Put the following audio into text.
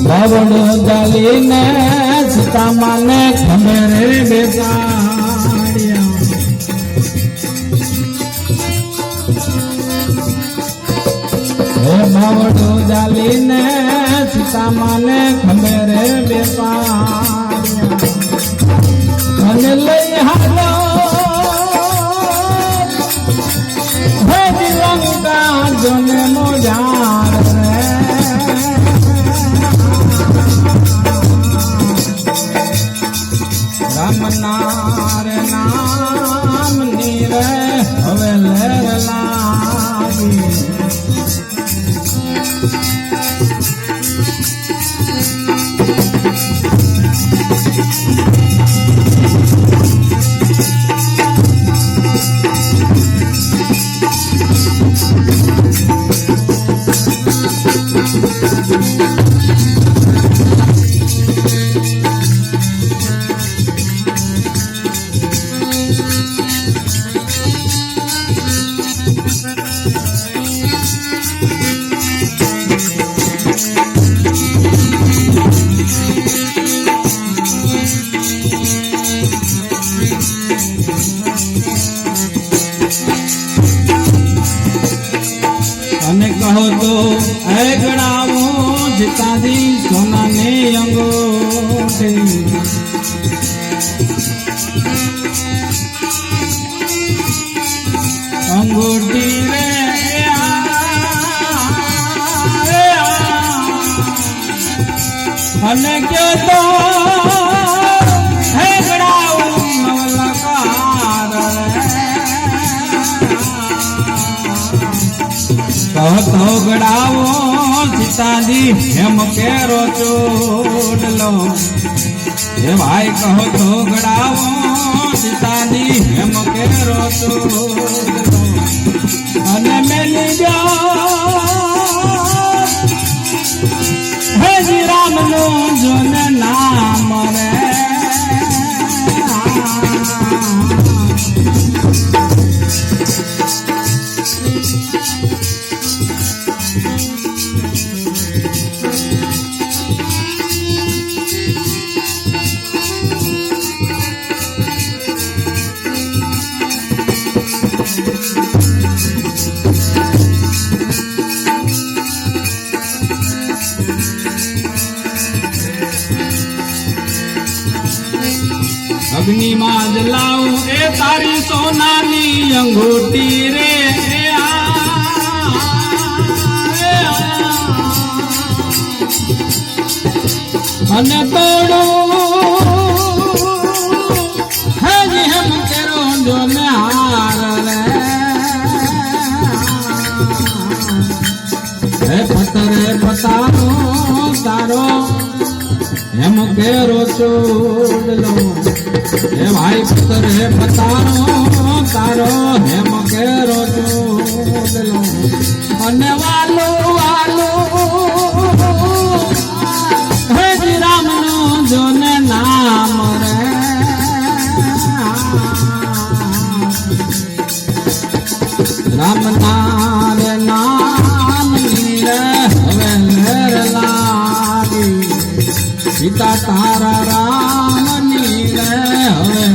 बावड़ो जालीने सीता माने खमेरे बेसाड़िया बावड़ो जालीने सीता माने खमेरे बेसाड़िया मन लई हालो लंका जोने मोजार राम नार नाम नीर हवे लहर लागी कहो तो ऐ गड़ावो जितादी सोना ने अंगूठे अंगूठी रे अने क्यों तो है गड़ावो नवलकार कहतो गड़ावो सीताजी हेम केरो चोडलो हे भाई कहो तो गड़ावो सीताजी हेम केरो चोडलो अने मेली जाओ हे जी राम नो जोन नाम रे अग्नि मां जलाऊं ए तारी सोनानी अंगूठी रे अने तोड़ो है जी हम केरो जो में हार रे पतरे पतारो तारो हेम केरो चोडलो हे भाई पुत्र हे पतारो तारो हेम केरो चोडलो अने वालो वालो हे जी राम नो जोने नाम रे राम नार नाम नीरे हवे लहर लागी सीता तारा राम नीरे हवे